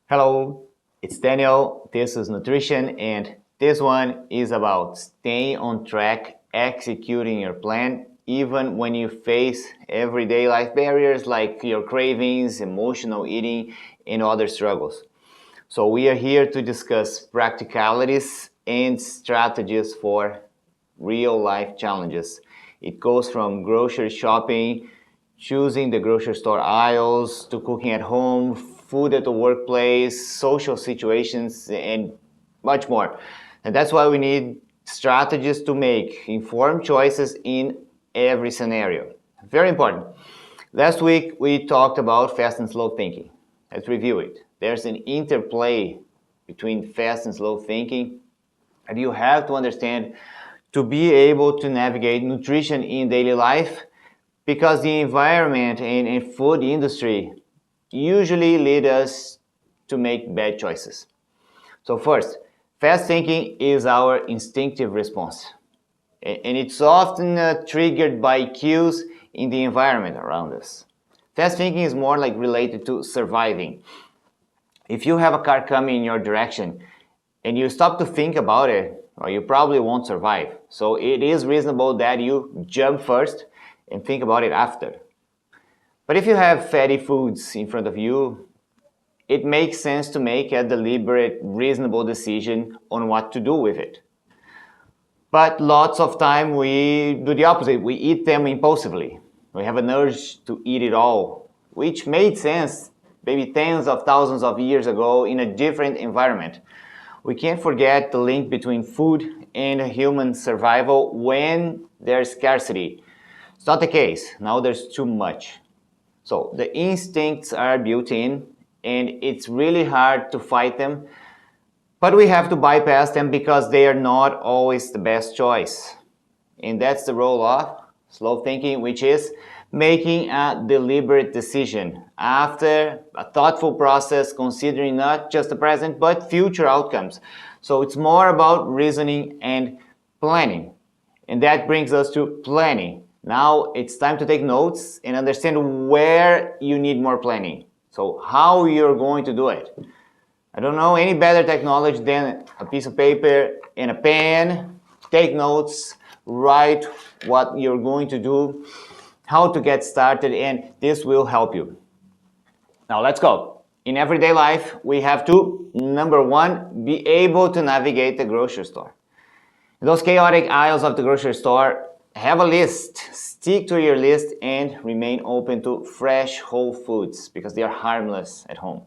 Hello, it's Daniel. This is Nutrition, and this one is about staying on track, executing your plan, even when you face everyday life barriers like your cravings, emotional eating, and other struggles. So, we are here to discuss practicalities and strategies for real life challenges. It goes from grocery shopping, choosing the grocery store aisles, to cooking at home, food at the workplace, social situations, and much more. And that's why we need strategies to make informed choices in every scenario. Very important. Last week we talked about fast and slow thinking. Let's review it. There's an interplay between fast and slow thinking, and you have to understand to be able to navigate nutrition in daily life, because the environment and food industry usually lead us to make bad choices. So first, fast thinking is our instinctive response, and it's often triggered by cues in the environment around us. Fast thinking is more like related to surviving. If you have a car coming in your direction and you stop to think about it, well, you probably won't survive. So it is reasonable that you jump first and think about it after. But if you have fatty foods in front of you, it makes sense to make a deliberate, reasonable decision on what to do with it. But lots of time we do the opposite. We eat them impulsively. We have an urge to eat it all, which made sense maybe tens of thousands of years ago in a different environment. We can't forget the link between food and human survival when there's scarcity. It's not the case. Now there's too much. So the instincts are built in, and it's really hard to fight them, but we have to bypass them because they are not always the best choice. And that's the role of slow thinking, which is making a deliberate decision after a thoughtful process, considering not just the present but future outcomes. So it's more about reasoning and planning. And that brings us to planning. Now it's time to take notes and understand where you need more planning. So how you're going to do it. I don't know any better technology than a piece of paper and a pen. Take notes, write what you're going to do, how to get started, and this will help you. Now let's go. In everyday life, we have to, number one, be able to navigate the grocery store. In those chaotic aisles of the grocery store, have a list. Stick to your list and remain open to fresh whole foods because they are harmless at home.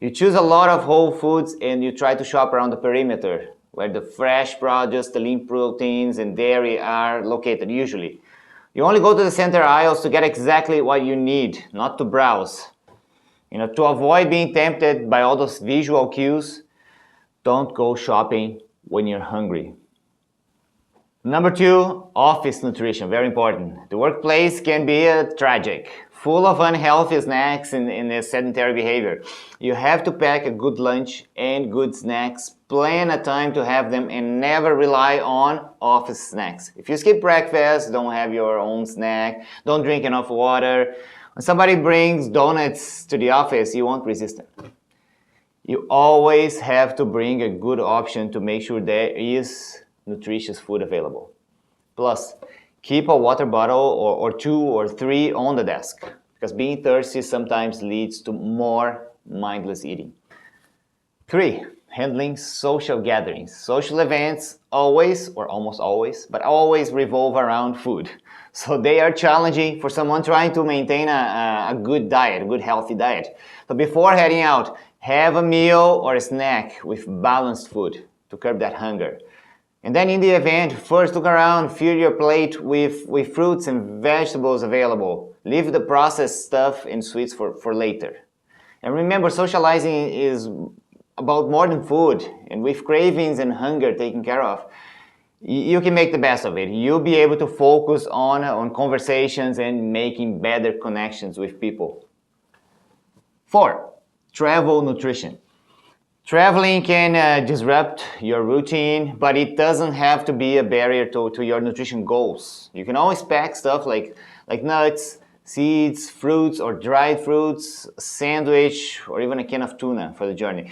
You choose a lot of whole foods and you try to shop around the perimeter where the fresh produce, the lean proteins, and dairy are located usually. You only go to the center aisles to get exactly what you need, not to browse. To avoid being tempted by all those visual cues, don't go shopping when you're hungry. Number two, office nutrition, very important. The workplace can be tragic, full of unhealthy snacks and sedentary behavior. You have to pack a good lunch and good snacks, plan a time to have them, and never rely on office snacks. If you skip breakfast, don't have your own snack, don't drink enough water. When somebody brings donuts to the office, you won't resist them. You always have to bring a good option to make sure there is nutritious food available. Plus, keep a water bottle or two or three on the desk, because being thirsty sometimes leads to more mindless eating. Three, handling social gatherings. Social events always, or almost always, but always revolve around food. So they are challenging for someone trying to maintain a good diet, a good healthy diet. So before heading out, have a meal or a snack with balanced food to curb that hunger. And then in the event, first look around, fill your plate with fruits and vegetables available. Leave the processed stuff and sweets for later. And remember, socializing is about more than food. And with cravings and hunger taken care of, you can make the best of it. You'll be able to focus on conversations and making better connections with people. Four, travel nutrition. Traveling can disrupt your routine, but it doesn't have to be a barrier to your nutrition goals. You can always pack stuff like nuts, seeds, fruits, or dried fruits, a sandwich, or even a can of tuna for the journey.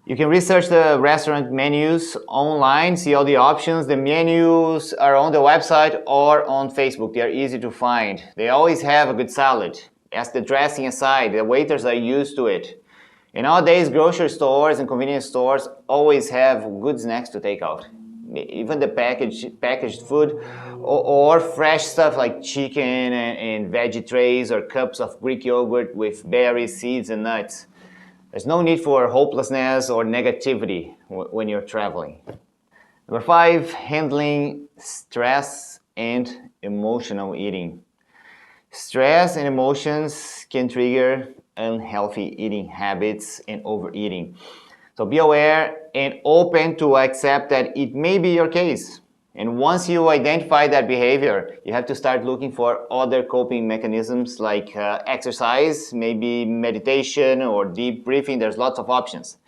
You can research the restaurant menus online, see all the options. The menus are on the website or on Facebook. They are easy to find. They always have a good salad. As the dressing aside, the waiters are used to it. And nowadays, grocery stores and convenience stores always have good snacks to take out. Even the packaged food or fresh stuff like chicken and veggie trays or cups of Greek yogurt with berries, seeds, and nuts. There's no need for hopelessness or negativity when you're traveling. Number 5, handling stress and emotional eating. Stress and emotions can trigger unhealthy eating habits and overeating. So be aware and open to accept that it may be your case. And once you identify that behavior, you have to start looking for other coping mechanisms like exercise, maybe meditation or deep breathing. There's lots of options.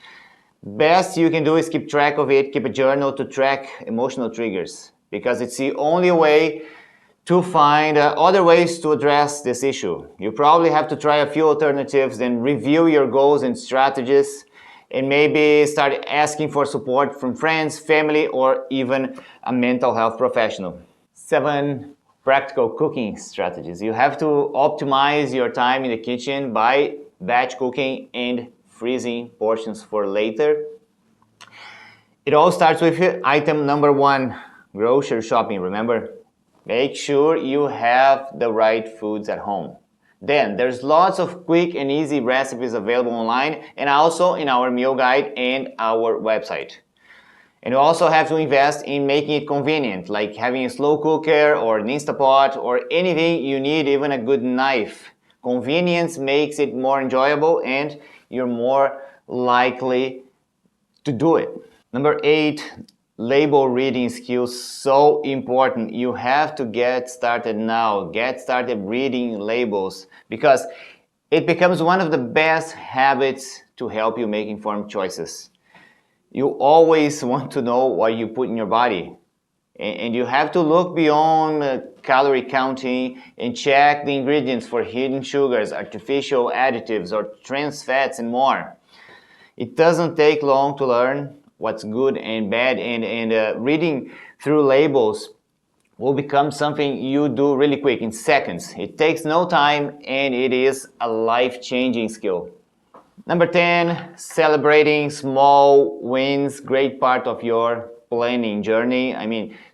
Best you can do is keep track of it, keep a journal to track emotional triggers, because it's the only way to find other ways to address this issue. You probably have to try a few alternatives, then review your goals and strategies, and maybe start asking for support from friends, family, or even a mental health professional. 7, practical cooking strategies. You have to optimize your time in the kitchen by batch cooking and freezing portions for later. It all starts with item number 1, grocery shopping, remember? Make sure you have the right foods at home. Then, there's lots of quick and easy recipes available online and also in our meal guide and our website. And you also have to invest in making it convenient, like having a slow cooker or an Instapot or anything you need, even a good knife. Convenience makes it more enjoyable and you're more likely to do it. Number 8, label reading skills, so important. You have to get started now. Get started reading labels because it becomes one of the best habits to help you make informed choices. You always want to know what you put in your body. And you have to look beyond calorie counting and check the ingredients for hidden sugars, artificial additives, or trans fats and more. It doesn't take long to learn what's good and bad, and reading through labels will become something you do really quick in seconds. It takes no time and it is a life-changing skill. Number 10, celebrating small wins, great part of your planning journey.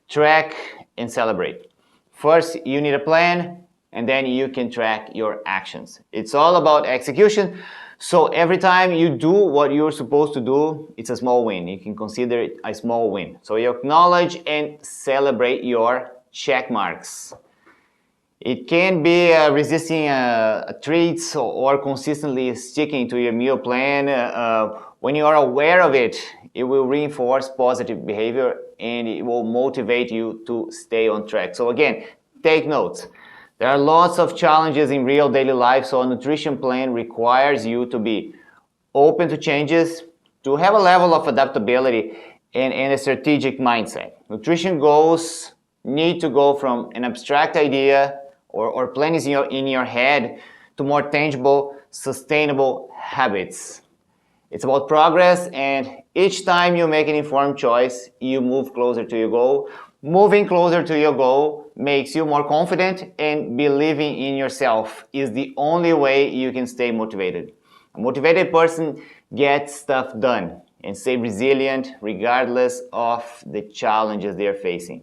Track and celebrate. First, you need a plan and then you can track your actions. It's all about execution. So every time you do what you're supposed to do, it's a small win. You can consider it a small win. So you acknowledge and celebrate your check marks. It can be resisting treats or consistently sticking to your meal plan. When you are aware of it, it will reinforce positive behavior and it will motivate you to stay on track. So again, take notes. There are lots of challenges in real daily life, so a nutrition plan requires you to be open to changes, to have a level of adaptability and a strategic mindset. Nutrition goals need to go from an abstract idea or plans in your head to more tangible, sustainable habits. It's about progress, and each time you make an informed choice, you move closer to your goal. Moving closer to your goal makes you more confident, and believing in yourself is the only way you can stay motivated. A motivated person gets stuff done and stay resilient regardless of the challenges they're facing.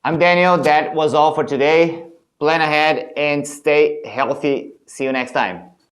I'm Daniel. That was all for today. Plan ahead and stay healthy. See you next time.